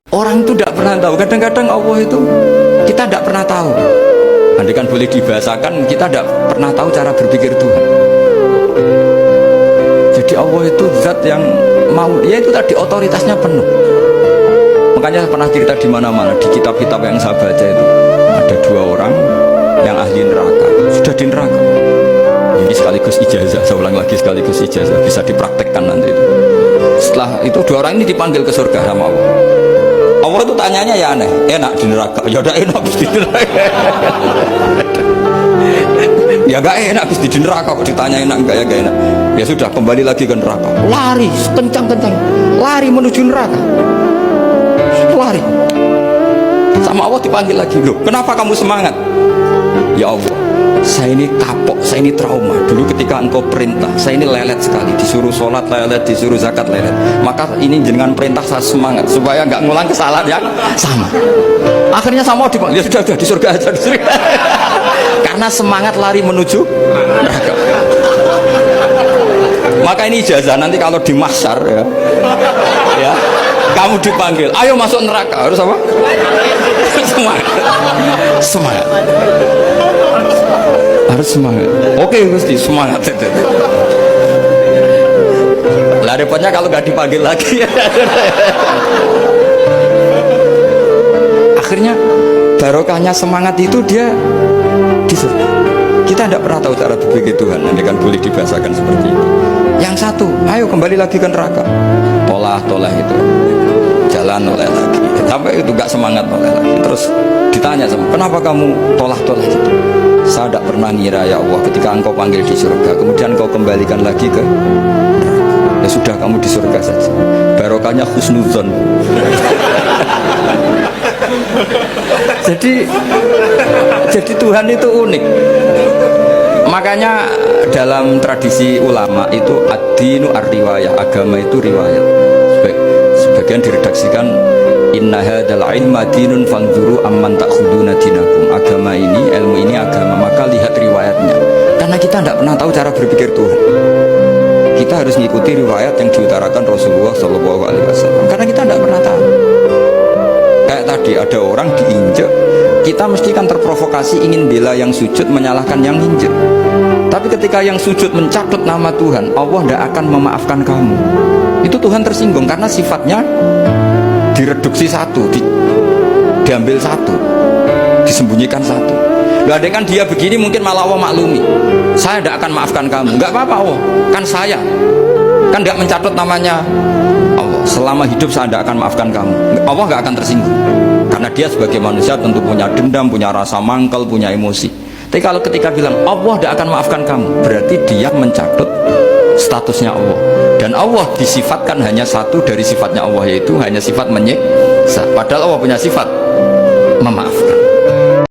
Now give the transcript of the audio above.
Orang itu tidak pernah tahu. Kadang-kadang Allah itu kita tidak pernah tahu. Andai kan boleh dibahasakan, kita tidak pernah tahu cara berpikir Tuhan. Jadi Allah itu zat yang mau, ya itu tadi otoritasnya penuh. Makanya saya pernah cerita di mana-mana, di kitab-kitab yang saya baca itu ada dua orang yang ahli neraka, sudah di neraka. Ini sekaligus ijazah, saya ulang lagi sekaligus ijazah, bisa dipraktekkan nanti itu. Setelah itu dua orang ini dipanggil ke surga sama Allah. Allah itu tanyanya ya aneh, enak di neraka, ya udah enak di neraka. Ya gak enak di neraka, kok ditanya enak enggak, ya gak enak. Ya sudah, kembali lagi ke neraka, lari kencang-kencang, lari menuju neraka, lari. Sama Allah dipanggil lagi, loh kenapa kamu semangat? Ya Allah, saya ini kapok, saya ini trauma. Dulu ketika engkau perintah, saya ini lelet sekali, disuruh sholat lelet, disuruh zakat lelet. Maka ini dengan perintah saya semangat supaya nggak ngulang kesalahan yang sama. Akhirnya sama dipanggil, ya sudah di surga aja, di surga. Karena semangat lari menuju neraka. Maka ini ijazah, nanti kalau di mahsyar ya, kamu dipanggil, ayo masuk neraka, harus apa? Semangat, semangat, harus semangat. Oke Gusti, semangat. Lah repotnya kalau nggak dipanggil lagi. Akhirnya barokahnya semangat itu dia di surga. Kita tidak pernah tahu cara berpikir Tuhan, nanti kan boleh dibahasakan seperti itu. Yang satu, ayo kembali lagi ke neraka, tolah itu jalan oleh lagi, sampai itu gak semangat oleh lagi. Terus ditanya sama, kenapa kamu tolah itu? Saya tidak pernah ngira ya Allah, ketika engkau panggil di surga, kemudian engkau kembalikan lagi ke neraka. Ya sudah, kamu di surga saja, barokahnya husnuzon. jadi Tuhan itu unik. Makanya dalam tradisi ulama itu ad-dinu ar-riwayah, agama itu riwayat. Sebagian diredaksikan inna hadzal ilma dinun fanzuru amman ta'khuduna dinakum. Agama ini, ilmu ini agama, maka lihat riwayatnya. Karena kita tidak pernah tahu cara berpikir Tuhan. Kita harus mengikuti riwayat yang diutarakan Rasulullah SAW. Karena kita tidak pernah tahu. Kayak tadi ada orang diinjek, kita mesti kan terprovokasi ingin bela yang sujud menyalahkan yang injek. Tapi ketika yang sujud mencatut nama Tuhan, Allah tidak akan memaafkan kamu. Itu Tuhan tersinggung karena sifatnya direduksi satu, diambil satu, disembunyikan satu. Loh, ada kan dia begini mungkin malah Allah maklumi, saya tidak akan maafkan kamu. Enggak apa-apa Allah, kan saya kan tidak mencatut namanya Allah. Selama hidup saya tidak akan maafkan kamu. Allah nggak akan tersinggung karena dia sebagai manusia tentu punya dendam, punya rasa mangkel, punya emosi. Tapi kalau ketika bilang Allah tidak akan maafkan kamu, berarti dia mencatut statusnya Allah. Dan Allah disifatkan hanya satu dari sifatnya Allah, yaitu hanya sifat menyiksa. Padahal Allah punya sifat memaafkan.